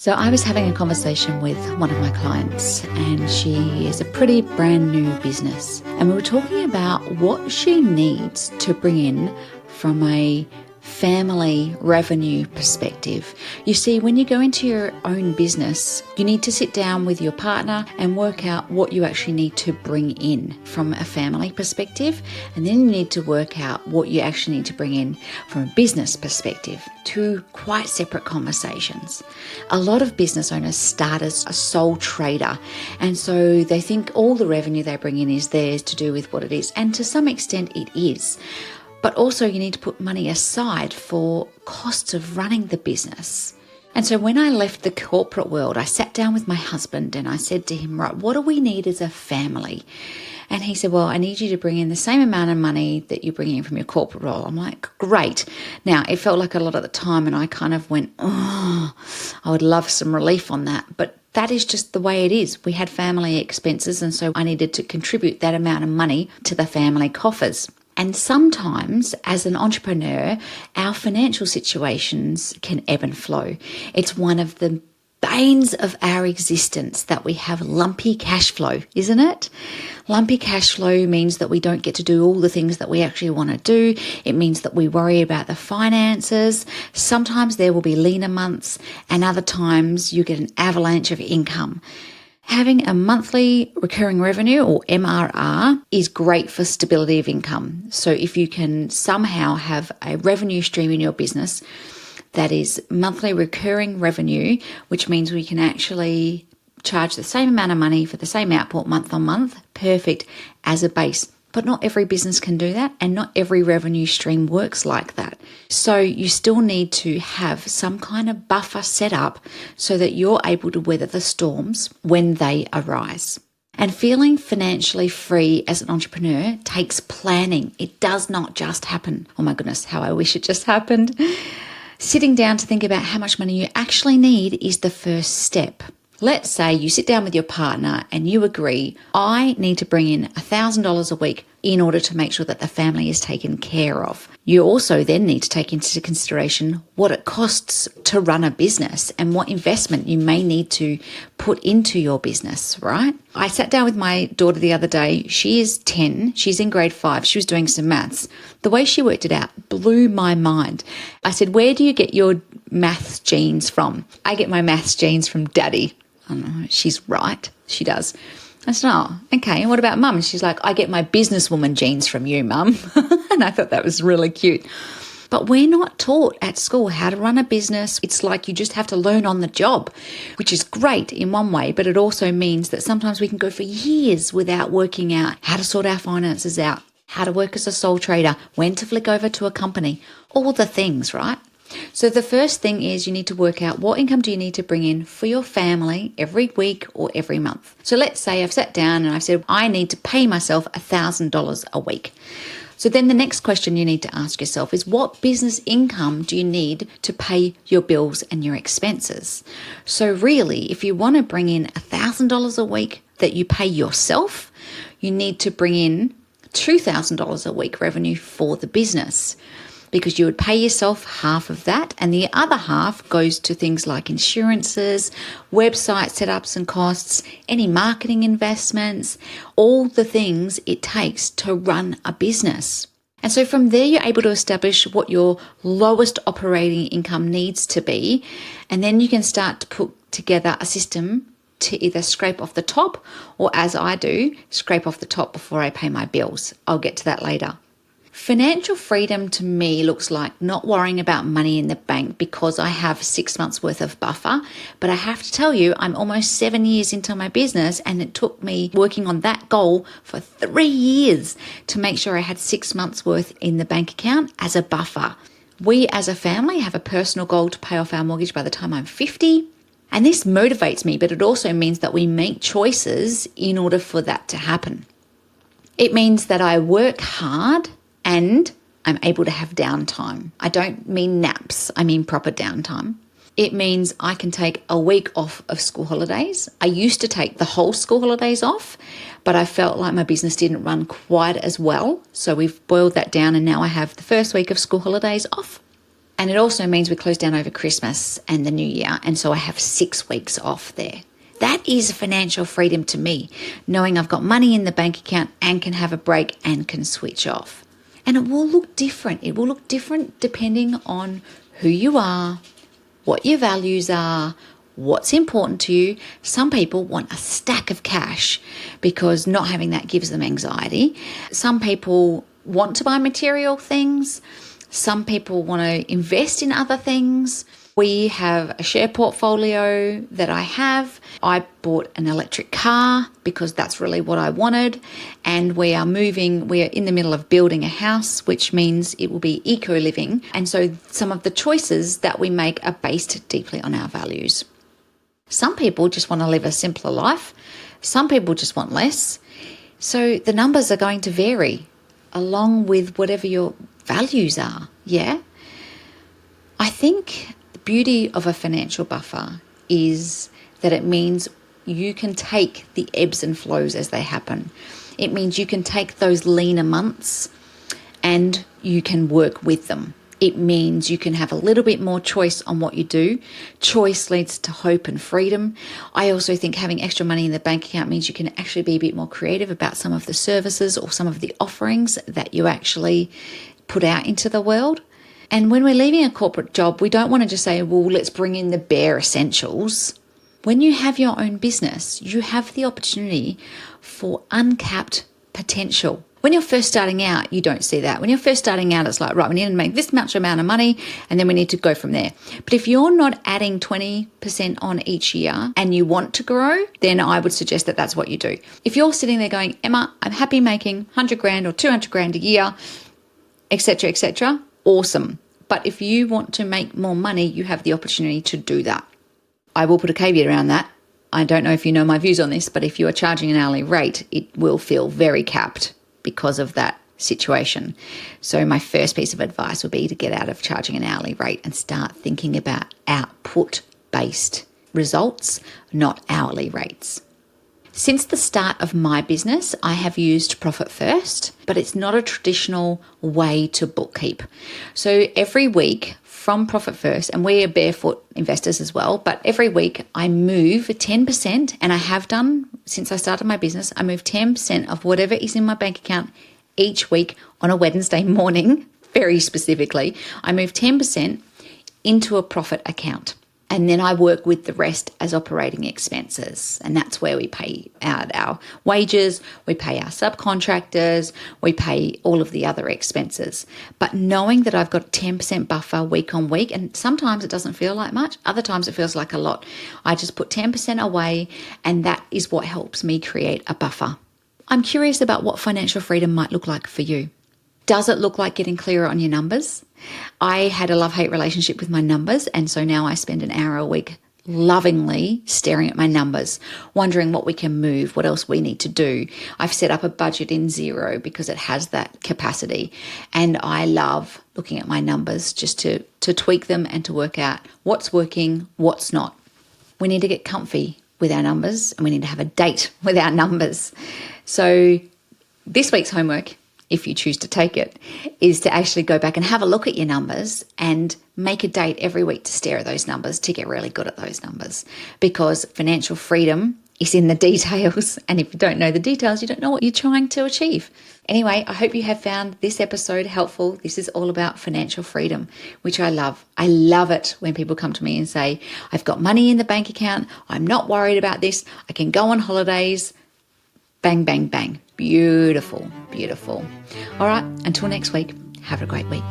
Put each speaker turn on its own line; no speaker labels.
So I was having a conversation with one of my clients, and she is a pretty brand new business. And we were talking about what she needs to bring in from a family revenue perspective. You see, when you go into your own business, you need to sit down with your partner and work out what you actually need to bring in from a family perspective. And then you need to work out what you actually need to bring in from a business perspective. Two quite separate conversations. A lot of business owners start as a sole trader, and so they think all the revenue they bring in is theirs to do with what it is. And to some extent it is. But also you need to put money aside for costs of running the business. And so when I left the corporate world, I sat down with my husband and I said to him, right, what do we need as a family? And he said, well, I need you to bring in the same amount of money that you bring in from your corporate role. I'm like, great. Now, it felt like a lot at the time, and I kind of went, oh, I would love some relief on that. But that is just the way it is. We had family expenses, and so I needed to contribute that amount of money to the family coffers. And sometimes, as an entrepreneur, our financial situations can ebb and flow. It's one of the banes of our existence that we have lumpy cash flow, isn't it? Lumpy cash flow means that we don't get to do all the things that we actually want to do. It means that we worry about the finances. Sometimes there will be leaner months, and other times you get an avalanche of income. Having a monthly recurring revenue, or MRR, is great for stability of income. So if you can somehow have a revenue stream in your business that is monthly recurring revenue, which means we can actually charge the same amount of money for the same output month on month, perfect as a base. But not every business can do that, and not every revenue stream works like that. So you still need to have some kind of buffer set up so that you're able to weather the storms when they arise. And feeling financially free as an entrepreneur takes planning. It does not just happen. Oh my goodness, how I wish it just happened. Sitting down to think about how much money you actually need is the first step. Let's say you sit down with your partner and you agree, I need to bring in $1,000 a week in order to make sure that the family is taken care of. You also then need to take into consideration what it costs to run a business and what investment you may need to put into your business, right? I sat down with my daughter the other day. She is 10. She's in grade 5. She was doing some maths. The way she worked it out blew my mind. I said, where do you get your maths genes from? I get my maths genes from daddy. I don't know, she's right. She does. I said, oh, okay. And what about mum? And she's like, I get my businesswoman genes from you, mum. And I thought that was really cute. But we're not taught at school how to run a business. It's like you just have to learn on the job, which is great in one way, but it also means that sometimes we can go for years without working out how to sort our finances out, how to work as a sole trader, when to flick over to a company, all the things, right? So the first thing is you need to work out what income do you need to bring in for your family every week or every month. So let's say I've sat down and I've said I need to pay myself $1,000 a week. So then the next question you need to ask yourself is, what business income do you need to pay your bills and your expenses? So really, if you want to bring in $1,000 a week that you pay yourself, you need to bring in $2,000 a week revenue for the business, because you would pay yourself half of that, and the other half goes to things like insurances, website setups and costs, any marketing investments, all the things it takes to run a business. And so from there, you're able to establish what your lowest operating income needs to be, and then you can start to put together a system to either scrape off the top, or as I do, scrape off the top before I pay my bills. I'll get to that later. Financial freedom to me looks like not worrying about money in the bank because I have 6 months worth of buffer. But I have to tell you, I'm almost 7 years into my business, and it took me working on that goal for 3 years to make sure I had 6 months worth in the bank account as a buffer. We as a family have a personal goal to pay off our mortgage by the time I'm 50. And this motivates me, but it also means that we make choices in order for that to happen. It means that I work hard and I'm able to have downtime. I don't mean naps, I mean proper downtime. It means I can take a week off of school holidays. I used to take the whole school holidays off, but I felt like my business didn't run quite as well. So we've boiled that down, and now I have the first week of school holidays off. And it also means we close down over Christmas and the New Year. And so I have 6 weeks off there. That is financial freedom to me, knowing I've got money in the bank account and can have a break and can switch off. And it will look different. It will look different depending on who you are, what your values are, what's important to you. Some people want a stack of cash because not having that gives them anxiety. Some people want to buy material things. Some people want to invest in other things. We have a share portfolio that I have. I bought an electric car because that's really what I wanted. And we are in the middle of building a house, which means it will be eco-living. And so some of the choices that we make are based deeply on our values. Some people just want to live a simpler life. Some people just want less. So the numbers are going to vary along with whatever your values are. Yeah. I think the beauty of a financial buffer is that it means you can take the ebbs and flows as they happen. It means you can take those leaner months and you can work with them. It means you can have a little bit more choice on what you do. Choice leads to hope and freedom. I also think having extra money in the bank account means you can actually be a bit more creative about some of the services or some of the offerings that you actually put out into the world. And when we're leaving a corporate job, we don't want to just say, well, let's bring in the bare essentials. When you have your own business, you have the opportunity for uncapped potential. When you're first starting out, you don't see that. When you're first starting out, it's like, right, we need to make this much amount of money and then we need to go from there. But if you're not adding 20% on each year and you want to grow, then I would suggest that that's what you do. If you're sitting there going, Emma, I'm happy making 100 grand or 200 grand a year, etc., awesome. But if you want to make more money, you have the opportunity to do that. I will put a caveat around that. I don't know if you know my views on this, but if you are charging an hourly rate, it will feel very capped because of that situation. So my first piece of advice would be to get out of charging an hourly rate and start thinking about output-based results, not hourly rates. Since the start of my business, I have used Profit First, but it's not a traditional way to bookkeep. So every week from Profit First, and we are barefoot investors as well, but every week I move 10%, and I have done since I started my business, I move 10% of whatever is in my bank account each week on a Wednesday morning, very specifically. I move 10% into a profit account. And then I work with the rest as operating expenses. And that's where we pay out our wages, we pay our subcontractors, we pay all of the other expenses. But knowing that I've got 10% buffer week on week, and sometimes it doesn't feel like much, other times it feels like a lot. I just put 10% away, and that is what helps me create a buffer. I'm curious about what financial freedom might look like for you. Does it look like getting clearer on your numbers? I had a love-hate relationship with my numbers, and so now I spend an hour a week lovingly staring at my numbers, wondering what we can move, what else we need to do. I've set up a budget in Xero because it has that capacity, and I love looking at my numbers just to tweak them and to work out what's working, what's not. We need to get comfy with our numbers, and we need to have a date with our numbers. So this week's homework, if you choose to take it, is to actually go back and have a look at your numbers and make a date every week to stare at those numbers, to get really good at those numbers, because financial freedom is in the details. And if you don't know the details, you don't know what you're trying to achieve. Anyway, I hope you have found this episode helpful. This is all about financial freedom, which I love. I love it when people come to me and say, I've got money in the bank account. I'm not worried about this. I can go on holidays. Bang, bang, bang. Beautiful, beautiful. All right, until next week, have a great week.